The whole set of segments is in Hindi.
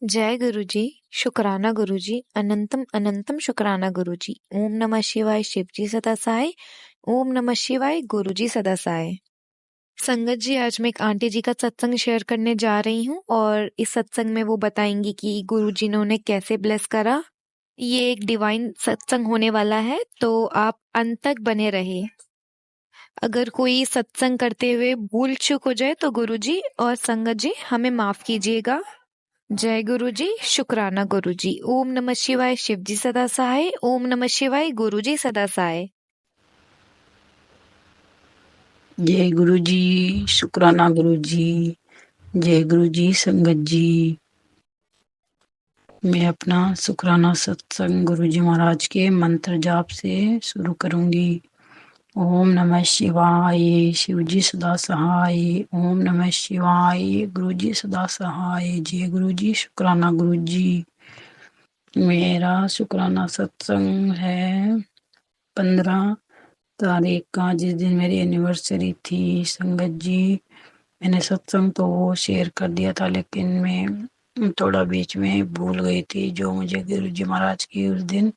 जय गुरुजी। शुक्राना गुरुजी। अनंतम अनंतम शुक्राना गुरुजी। ओम नमः शिवाय शिवजी सदा सहाय। ओम नमः शिवाय गुरुजी सदा सहाय। संगत जी, आज मैं एक आंटी जी का सत्संग शेयर करने जा रही हूँ और इस सत्संग में वो बताएंगी कि गुरुजी ने उन्हें कैसे ब्लेस करा। ये एक डिवाइन सत्संग होने वाला है, तो आप अंत तक बने रहिए। अगर कोई सत्संग करते हुए भूल चूक हो जाए तो गुरुजी और संगत जी हमें माफ कीजिएगा। जय गुरुजी। शुक्राना गुरुजी। ओम नमः शिवाय शिवजी सदा सहाय। ओम नमः शिवाय गुरुजी सदा सहाय। जय गुरु जी। शुक्राना गुरु जी। जय गुरु जी। संगत जी, मैं अपना शुक्राना सत्संग गुरु जी महाराज के मंत्र जाप से शुरू करूंगी। ओम नमः शिवाय शिव जी सदा सहाय। ओम नमः शिवाय गुरु जी सदा सहाय। जय गुरु जी। शुक्राना गुरु जी। मेरा शुक्राना सत्संग है 15 तारीख का, जिस दिन मेरी एनिवर्सरी थी। संगत जी, मैंने सत्संग तो वो शेयर कर दिया था, लेकिन मैं थोड़ा बीच में भूल गई थी। जो मुझे गुरु जी महाराज की उस दिन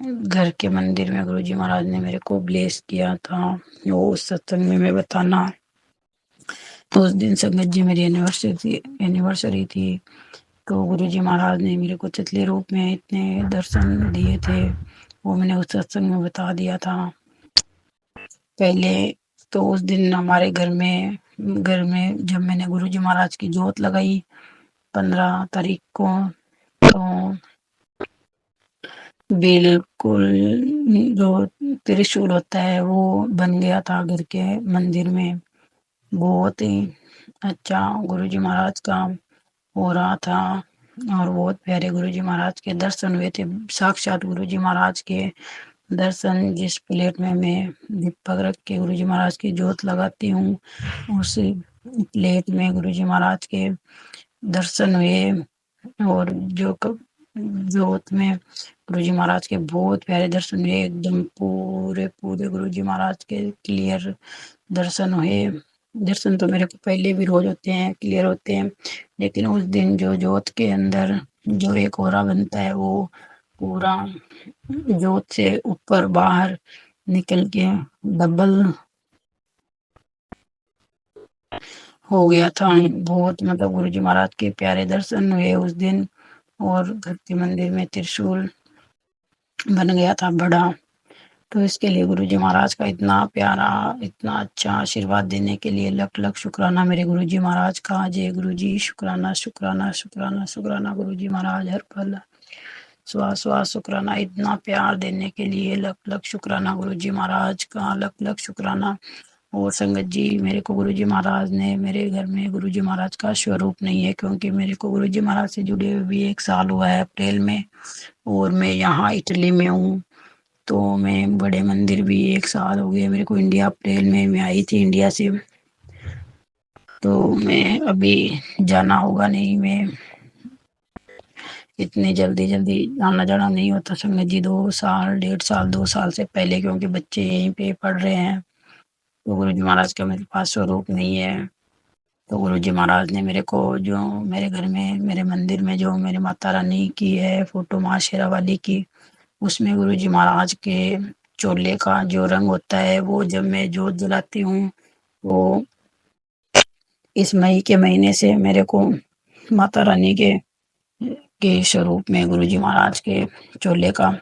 घर के मंदिर में गुरु जी महाराज ने मेरे को ब्लेस किया था, वो उस सत्संग में मैं बताना। उस दिन संगत जी मेरी एनिवर्सरी थी, तो गुरु जी महाराज ने मेरे को तितली रूप में इतने दर्शन दिए थे, वो मैंने उस सत्संग में बता दिया था पहले। तो उस दिन हमारे घर में जब मैंने गुरु जी महाराज की जोत लगाई 15 तारीख को, तो बिल्कुल जो त्रिशूल होता है वो बन गया था घर के मंदिर में। बहुत ही अच्छा गुरु जी महाराज का हो रहा था और बहुत प्यारे गुरु जी महाराज के दर्शन हुए थे। साक्षात गुरु जी महाराज के दर्शन, जिस प्लेट में मैं दीपक रख के गुरु जी महाराज की जोत लगाती हूँ, उस प्लेट में गुरु जी महाराज के दर्शन हुए। और जोत में गुरु जी महाराज के बहुत प्यारे दर्शन हुए, एकदम पूरे पूरे गुरु जी महाराज के क्लियर दर्शन हुए। दर्शन तो मेरे को पहले भी रोज होते हैं, क्लियर होते हैं, लेकिन उस दिन जो जोत के अंदर जो एक ओरा बनता है, वो पूरा जोत से ऊपर बाहर निकल के डबल हो गया था। बहुत मतलब गुरु जी महाराज के प्यारे दर्शन हुए उस दिन। और घर के मंदिर में त्रिशूल बन गया था बड़ा। तो इसके लिए गुरु जी महाराज का इतना प्यारा, इतना अच्छा आशीर्वाद देने के लिए लख लख शुक्राना मेरे गुरु जी महाराज का। जय गुरु जी। शुक्राना शुक्राना शुक्राना शुक्राना गुरु जी महाराज। हर पल श्वास श्वास शुक्राना, इतना प्यार देने के लिए लख लख शुक्राना गुरु जी महाराज का। लख लख शुक्राना। और संगत जी, मेरे को गुरु जी महाराज ने, मेरे घर में गुरु जी महाराज का स्वरूप नहीं है, क्योंकि मेरे को गुरु जी महाराज से जुड़े हुए भी 1 साल हुआ है अप्रैल में। और मैं यहाँ इटली में हूँ, तो मैं बड़े मंदिर भी 1 साल हो गया मेरे को। इंडिया अप्रैल में मैं आई थी इंडिया से, तो मैं अभी जाना होगा नहीं। मैं इतनी जल्दी जल्दी आना जाना नहीं होता संगत जी। 2 साल 1.5 साल 2 साल से पहले, क्योंकि बच्चे यहीं पे पढ़ रहे हैं, तो गुरु जी महाराज का मेरे पास स्वरूप नहीं है। तो गुरु जी महाराज ने मेरे को, जो मेरे घर में मेरे मंदिर में जो मेरी माता रानी की है फोटो, माँ शेरा वाली की, उसमें गुरु जी महाराज के चोले का जो रंग होता है, वो जब मैं जोत जलाती हूँ, वो इस मई के महीने से मेरे को माता रानी के स्वरूप में गुरु जी महाराज के चोले का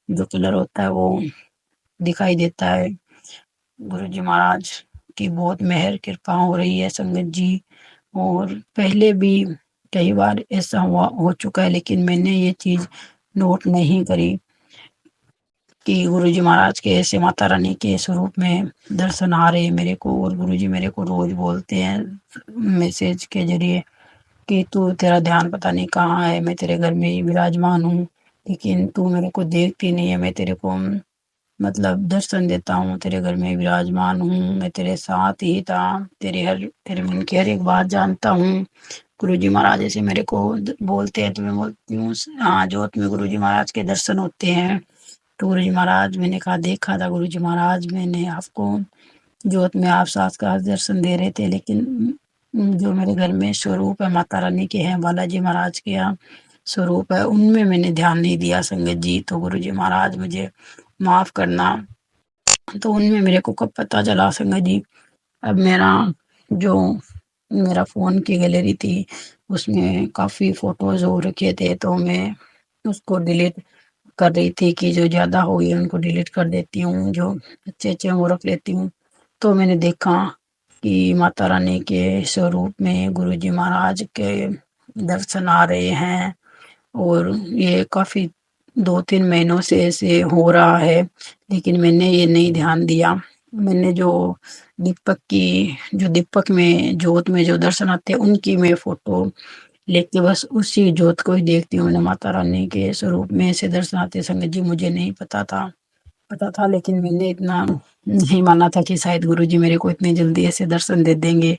जो कलर होता है, वो दिखाई देता है। गुरु जी महाराज की बहुत मेहर कृपा हो रही है संगत जी। और पहले भी कई बार ऐसा हो चुका है, लेकिन मैंने ये चीज नोट नहीं करी कि गुरु जी महाराज के ऐसे माता रानी के स्वरूप में दर्शन आ रहे हैं मेरे को। और गुरु जी मेरे को रोज बोलते हैं मैसेज के जरिए कि तू, तेरा ध्यान पता नहीं कहाँ है, मैं तेरे घर में ही विराजमान हूँ, लेकिन तू मेरे को देखती नहीं है। मैं तेरे को मतलब दर्शन देता हूँ, तेरे घर में विराजमान हूँ, मैं तेरे साथ ही था, तेरे मन की हर एक बात जानता हूँ। गुरु जी महाराज ऐसे मेरे को बोलते हैं, तो मैं बोलती हूँ हाँ, जोत में गुरु जी महाराज के दर्शन होते हैं। तो गुरु जी महाराज, मैंने कहा देखा था गुरु जी महाराज, मैंने आपको जोत में आप साथ का दर्शन दे रहे थे, लेकिन जो मेरे घर में स्वरूप है माता रानी के हैं, बालाजी महाराज के यहाँ स्वरूप है, उनमें मैंने ध्यान नहीं दिया संगत जी। तो गुरुजी महाराज मुझे माफ़ करना। तो उनमें मेरे को कब पता चला संगत जी, अब जो मेरा फ़ोन की गैलरी थी, उसमें काफ़ी फ़ोटोज़ हो रखे थे, तो मैं उसको डिलीट कर रही थी कि जो ज़्यादा हो गए उनको डिलीट कर देती हूँ, जो अच्छे-अच्छे हैं वो रख लेती हूँ। तो मैंने देखा कि माता रानी के स्वरूप में गुरुजी महाराज के दर्शन आ रहे हैं, और ये काफ़ी 2-3 महीनों से ऐसे हो रहा है, लेकिन मैंने ये नहीं ध्यान दिया। मैंने जो दीपक में जोत में जो दर्शन आते हैं उनकी मैं फ़ोटो लेके बस उसी जोत को ही देखती हूँ। मैंने माता रानी के स्वरूप में ऐसे दर्शन आते संगत जी मुझे नहीं पता था, लेकिन मैंने इतना नहीं माना था कि शायद गुरुजी मेरे को इतनी जल्दी ऐसे दर्शन दे देंगे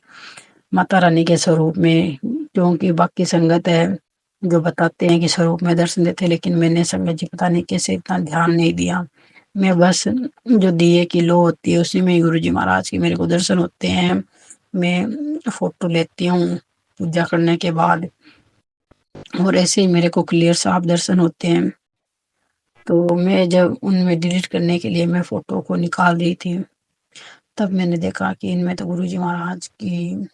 माता रानी के स्वरूप में, क्योंकि बाकी संगत है जो बताते हैं कि स्वरूप में दर्शन देते हैं, लेकिन मैंने संगत जी पता नहीं कैसे इतना ध्यान नहीं दिया। मैं बस जो दिए की लो होती है उसी में ही गुरुजी महाराज के मेरे को दर्शन होते हैं। मैं फ़ोटो लेती हूँ पूजा करने के बाद, और ऐसे ही मेरे को क्लियर साफ दर्शन होते हैं। तो मैं जब उनमें डिलीट करने के लिए मैं फ़ोटो को निकाल रही थी, तब मैंने देखा कि इनमें तो गुरुजी महाराज की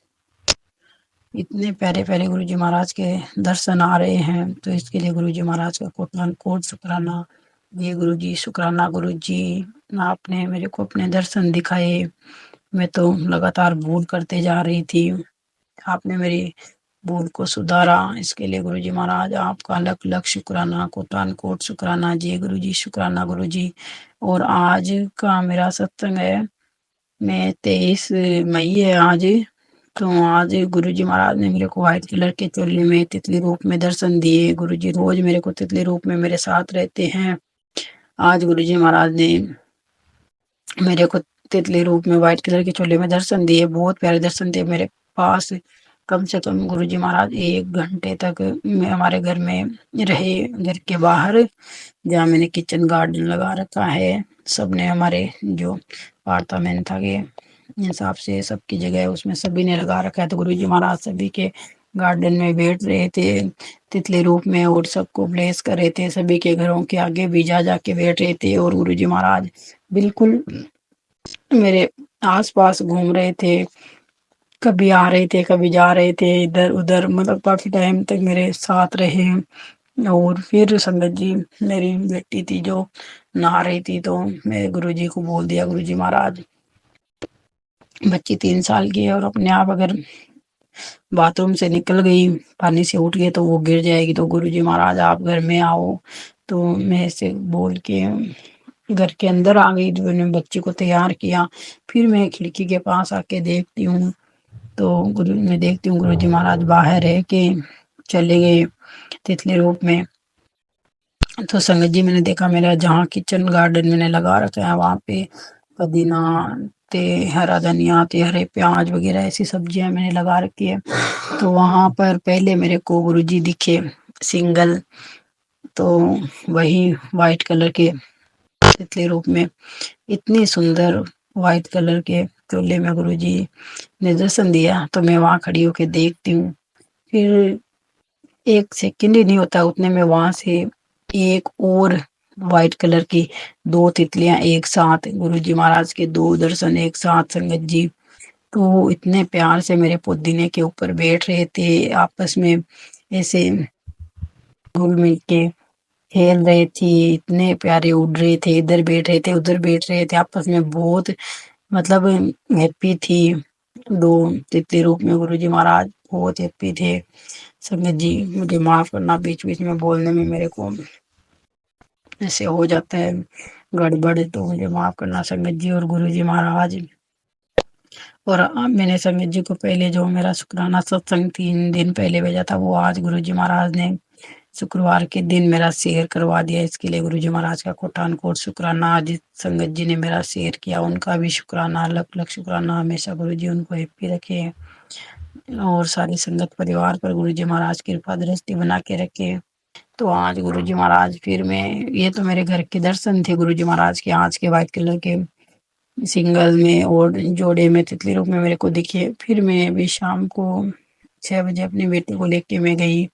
इतने प्यारे-प्यारे गुरुजी महाराज के दर्शन आ रहे हैं, तो इसके लिए गुरुजी महाराज का कोटि-कोटि शुक्राना। ये गुरुजी, शुक्राना गुरुजी, आपने मेरे को अपने दर्शन दिखाए। मैं तो लगातार भूल करते जा रही थी, आपने मेरी भूल को सुधारा, इसके लिए गुरुजी महाराज आपका लख-लख शुक्राना, कोटि-कोटि शुक्राना। जी गुरुजी, शुक्राना गुरुजी। और आज का मेरा सत्संग है, मैं 23 मई है आज, तो आज गुरुजी महाराज ने मेरे को व्हाइट कलर के चोले में तितली रूप में दर्शन दिए। गुरुजी रोज़ मेरे को तितली रूप में मेरे साथ रहते हैं। आज गुरुजी महाराज ने मेरे को तितली रूप में व्हाइट कलर के चोले में दर्शन दिए, बहुत प्यारे दर्शन दिए। मेरे पास कम से कम गुरुजी महाराज 1 घंटे तक हमारे घर में रहे, घर के बाहर जहाँ मैंने किचन गार्डन लगा रखा है, सबने हमारे जो अपार्टमेंट था के हिसाब से सबकी जगह है उसमें सभी ने लगा रखा है, तो गुरुजी महाराज सभी के गार्डन में बैठ रहे थे तितली रूप में और सबको ब्लेस कर रहे थे, सभी के घरों के आगे भी जा के बैठ रहे थे, और गुरुजी महाराज बिल्कुल मेरे आस-पास घूम रहे थे, कभी आ रहे थे, कभी जा रहे थे इधर-उधर, मतलब काफ़ी टाइम तक मेरे साथ रहे। और फिर संगत जी मेरी बेटी थी जो नहा रही थी, तो मैं गुरुजी को बोल दिया, गुरुजी महाराज बच्ची 3 साल की है और अपने आप अगर बाथरूम से निकल गई, पानी से उठ गई तो वो गिर जाएगी, तो गुरुजी महाराज आप घर में आओ। तो मैं ऐसे बोल के घर के अंदर आ गई, तो मैंने बच्ची को तैयार किया। फिर मैं खिड़की के पास आके देखती हूँ, तो मैं देखती हूँ गुरुजी महाराज बाहर रह के चले गए तितली रूप में। तो संगत जी मैंने देखा मेरा जहाँ किचन गार्डन मैंने लगा रखा है वहाँ पे पुदीना ते हरा धनिया ते हरे प्याज वगैरह ऐसी सब्जियां मैंने लगा रखी है। तो वहाँ पर पहले मेरे को गुरुजी दिखे सिंगल, तो वही वाइट कलर के तितली रूप में इतनी सुंदर वाइट कलर के चोले में गुरुजी ने दर्शन दिया। तो मैं वहाँ खड़ी होके देखती हूँ, फिर 1 सेकंड ही नहीं होता उतने में वहाँ से एक और व्हाइट कलर की 2 तितलियाँ एक साथ, गुरुजी महाराज के 2 दर्शन एक साथ संगत जी। तो इतने प्यार से मेरे पुदीने के ऊपर बैठ रहे थे, आपस में ऐसे घुल-मिल के खेल रहे थे, इतने प्यारे उड़ रहे थे, इधर बैठ रहे थे, उधर बैठ रहे थे, आपस में बहुत मतलब हैप्पी थी। 2 तितली रूप में गुरुजी महाराज बहुत हैप्पी थे। संगत जी मुझे माफ़ करना बीच-बीच में बोलने में मेरे को ऐसे हो जाता है गड़बड़, तो मुझे माफ़ करना संगत जी और गुरुजी महाराज। और मैंने संगत जी को पहले जो मेरा शुक्राना सत्संग 3 दिन पहले भेजा था, वो आज गुरुजी महाराज ने शुक्रवार के दिन मेरा शेयर करवा दिया, इसके लिए गुरुजी महाराज का कोटि-कोटि शुक्राना। आज जिस संगत जी ने मेरा शेयर किया उनका भी शुक्राना, लख-लख शुक्राना। हमेशा गुरुजी उनको हैप्पी रखे और सारी संगत परिवार पर गुरुजी महाराज कृपा दृष्टि बना के रखे। तो आज गुरुजी महाराज फिर मैं ये तो मेरे घर के दर्शन थे गुरुजी महाराज के आज के व्हाइट कलर के। सिंगल में और जोड़े में तितली रूप में मेरे को दिखे। फिर मैं अभी शाम को 6 बजे अपनी बेटी को लेके मैं गई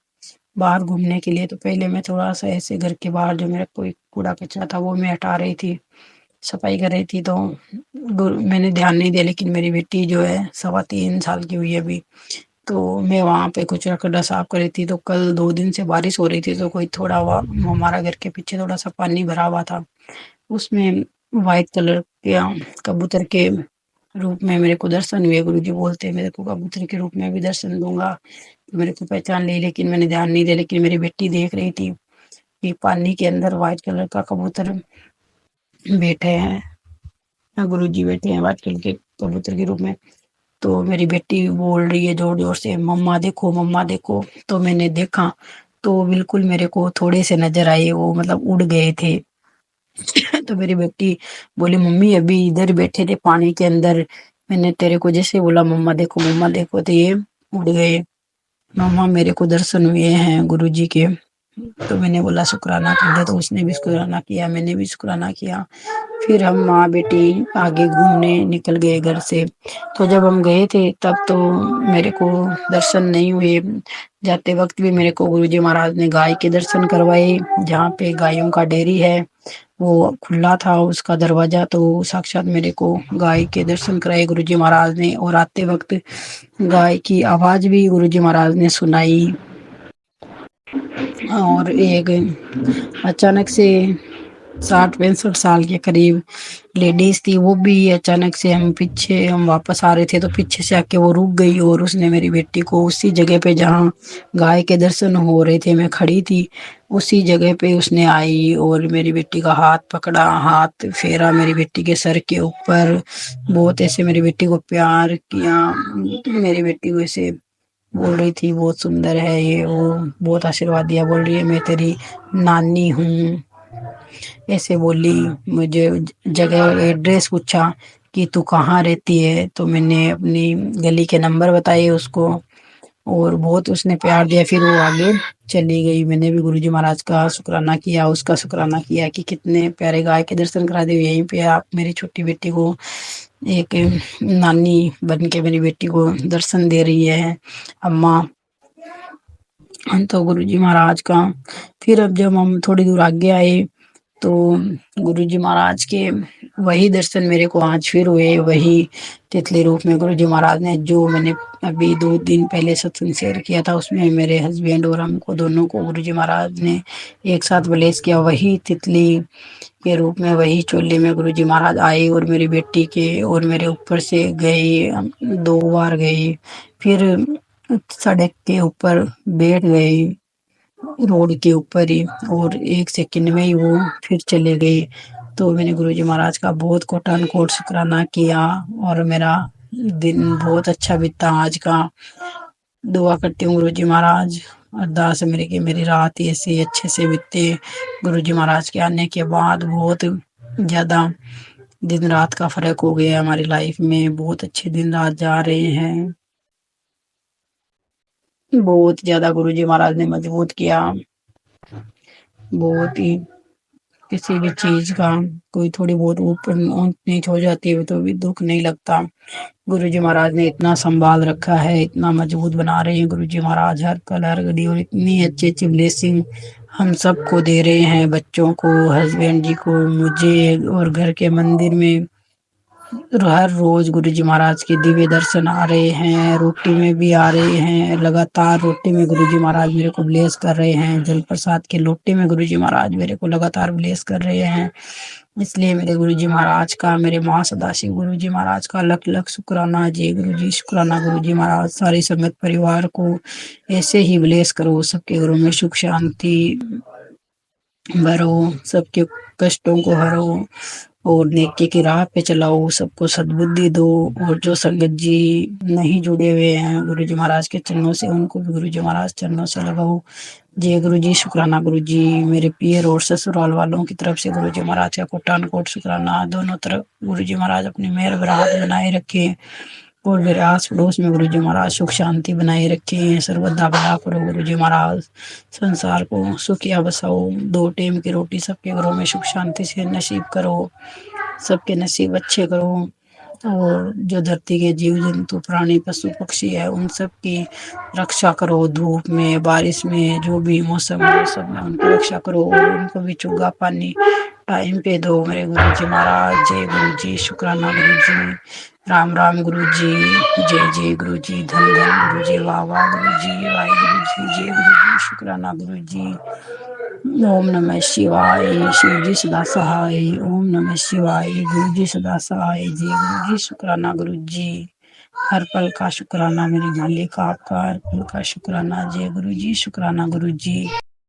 बाहर घूमने के लिए। तो पहले मैं थोड़ा-सा ऐसे घर के बाहर जो मेरा कोई कूड़ा-कचरा था वो मैं हटा रही थी, सफाई कर रही थी। तो मैंने ध्यान नहीं दिया, लेकिन मेरी बेटी जो है 3.25 साल की हुई है अभी, तो मैं वहाँ पे कचरा-कड्ढा साफ कर रही थी। तो कल 2 दिन से बारिश हो रही थी, तो कोई थोड़ा वहाँ हमारा घर के पीछे थोड़ा-सा पानी भरा हुआ था। उसमें व्हाइट कलर के कबूतर के रूप में मेरे को दर्शन हुए। गुरुजी बोलते हैं मेरे को कबूतर के रूप में भी दर्शन दूँगा। तो मेरे को पहचान ली, लेकिन मैंने ध्यान नहीं दिया। लेकिन मेरी बेटी देख रही थी कि पानी के अंदर व्हाइट कलर का कबूतर बैठे हैं, गुरुजी बैठे हैं व्हाइट कलर के कबूतर के रूप में। तो मेरी बेटी बोल रही है ज़ोर-ज़ोर से, मम्मा देखो, मम्मा देखो। तो मैंने देखा, तो बिल्कुल मेरे को थोड़े से नज़र आए, वो मतलब उड़ गए थे। तो मेरी बेटी बोली, मम्मी अभी इधर बैठे थे पानी के अंदर, मैंने तेरे को जैसे बोला मम्मा देखो, तो ये उड़ गए। मम्मा मेरे को दर्शन हुए हैं गुरुजी के। तो मैंने बोला शुक्राना कर दे, तो उसने भी शुक्राना किया, मैंने भी शुक्राना किया। फिर हम माँ बेटी आगे घूमने निकल गए घर से। तो जब हम गए थे तब तो मेरे को दर्शन नहीं हुए। जाते वक्त भी मेरे को गुरुजी महाराज ने गाय के दर्शन करवाए, जहाँ पे गायों का डेयरी है वो खुला था उसका दरवाजा। तो साक्षात मेरे को गाय के दर्शन कराए गुरुजी महाराज ने। और आते वक्त गाय की आवाज भी गुरुजी महाराज ने सुनाई। और एक अचानक से 60-65 साल के करीब लेडीज थी, वो भी अचानक से हम वापस आ रहे थे, तो पीछे से आके वो रुक गई और उसने मेरी बेटी को उसी जगह पे जहाँ गाय के दर्शन हो रहे थे मैं खड़ी थी, उसी जगह पे उसने आई और मेरी बेटी का हाथ पकड़ा, हाथ फेरा मेरी बेटी के सर के ऊपर। बहुत ऐसे मेरी बेटी को प्यार किया। मेरी बेटी को ऐसे बोल रही थी बहुत सुंदर है ये वो, बहुत आशीर्वाद दिया। बोल रही है मैं तेरी नानी हूँ, ऐसे बोली। मुझे जगह एड्रेस पूछा कि तू कहाँ रहती है, तो मैंने अपनी गली के नंबर बताए उसको और बहुत उसने प्यार दिया। फिर वो आगे चली गई। मैंने भी गुरुजी महाराज का शुक्राना किया, उसका शुक्राना किया कि कितने प्यारे गाय के दर्शन करा दिए। यहीं पे आप मेरी छोटी बेटी को एक नानी बन के मेरी बेटी को दर्शन दे रही है अम्मा। तो गुरुजी महाराज का फिर अब जब हम थोड़ी दूर आगे आए, तो गुरुजी महाराज के वही दर्शन मेरे को आज फिर हुए, वही तितली रूप में गुरुजी महाराज ने, जो मैंने अभी 2 दिन पहले सत्संग शेयर किया था, उसमें मेरे हस्बैंड और हमको दोनों को गुरुजी महाराज ने एक साथ ब्लेस किया। वही तितली के रूप में, वही चोली में गुरुजी महाराज आए और मेरी बेटी के और मेरे ऊपर से गए, 2 बार गए। फिर सड़क के ऊपर बैठ गए, रोड के ऊपर ही, और 1 सेकंड में ही वो फिर चले गए। तो मैंने गुरुजी महाराज का बहुत कोटि-कोटि शुक्राना किया और मेरा दिन बहुत अच्छा बीता आज का। दुआ करती हूँ गुरुजी महाराज, अरदास है मेरी कि मेरी रात ही ऐसे अच्छे से बीते। गुरुजी महाराज के आने के बाद बहुत ज़्यादा दिन-रात का फ़र्क हो गया हमारी लाइफ में, बहुत अच्छे दिन-रात जा रहे हैं। बहुत ज़्यादा गुरुजी महाराज ने मजबूत किया, बहुत ही। किसी भी चीज़ का कोई थोड़ी बहुत ऊपर ऊँच-नीच हो जाती है तो भी दुःख नहीं लगता। गुरुजी महाराज ने इतना सँभाल रखा है, इतना मजबूत बना रहे हैं गुरुजी महाराज हर पल हर घड़ी, और इतनी अच्छी-अच्छी ब्लेसिंग हम सबको दे रहे हैं, बच्चों को, हस्बैंड जी को, मुझे, और घर के मंदिर में हर रोज गुरुजी महाराज के दिव्य दर्शन आ रहे हैं, रोटी में भी आ रहे हैं। लगातार रोटी में गुरुजी महाराज मेरे को ब्लेस कर रहे हैं, जल प्रसाद के लोटे में गुरुजी महाराज मेरे को लगातार ब्लेस कर रहे हैं। इसलिए मेरे गुरुजी महाराज का, मेरे महासदाशिव गुरुजी महाराज का लख लख शुक्राना। जय गुरुजी, शुक्राना गुरुजी महाराज। सारे समेत परिवार को ऐसे ही ब्लेस करो, सबके घरों में सुख शांति भरो, सबके कष्टों को हरो और नेकी की राह पे चलाओ, सबको सद्बुद्धि दो। और जो संगत जी नहीं जुड़े हुए हैं गुरुजी महाराज के चरणों से, उनको भी गुरुजी महाराज चरणों से लगाओ। जय गुरुजी, शुक्राना गुरुजी। मेरे पियर और ससुराल वालों की तरफ से गुरुजी महाराज का कोटि-कोटि शुक्राना। दोनों तरफ गुरुजी महाराज अपनी मेहर बरकत बनाए रखें और मेरे आस पड़ोस में गुरुजी महाराज सुख शांति बनाए रखें। सर्वदा भला करो गुरुजी महाराज, संसार को सुखिया बसाओ, 2 टाइम की रोटी सबके घरों में सुख शांति से नसीब करो। सबके नसीब अच्छे करो और जो धरती के जीव जंतु प्राणी पशु पक्षी है उन सब की रक्षा करो। धूप में बारिश में जो भी मौसम है सब में उनकी रक्षा करो और उनको भी चुगा पानी टाइम पे दो। मेरे गुरु जी महाराज, जय गुरु जी, शुक्राना गुरु जी, राम राम गुरु जी, जय जय गुरु जी, धन धन गुरु जी, वाह वाह गुरु जी, वाहिगुरु जी, जय गुरु जी, शुक्राना गुरु जी। ओम नमः शिवाय, शिव जी सदा सहाय। ओम नमः शिवाय, गुरु जी सदा सहाय। जय गुरु जी, शुक्राना गुरु जी, हर पल का शुक्राना मेरे मालिक आपका, हर पल का शुक्राना। जय गुरु जी, शुक्राना गुरु जी।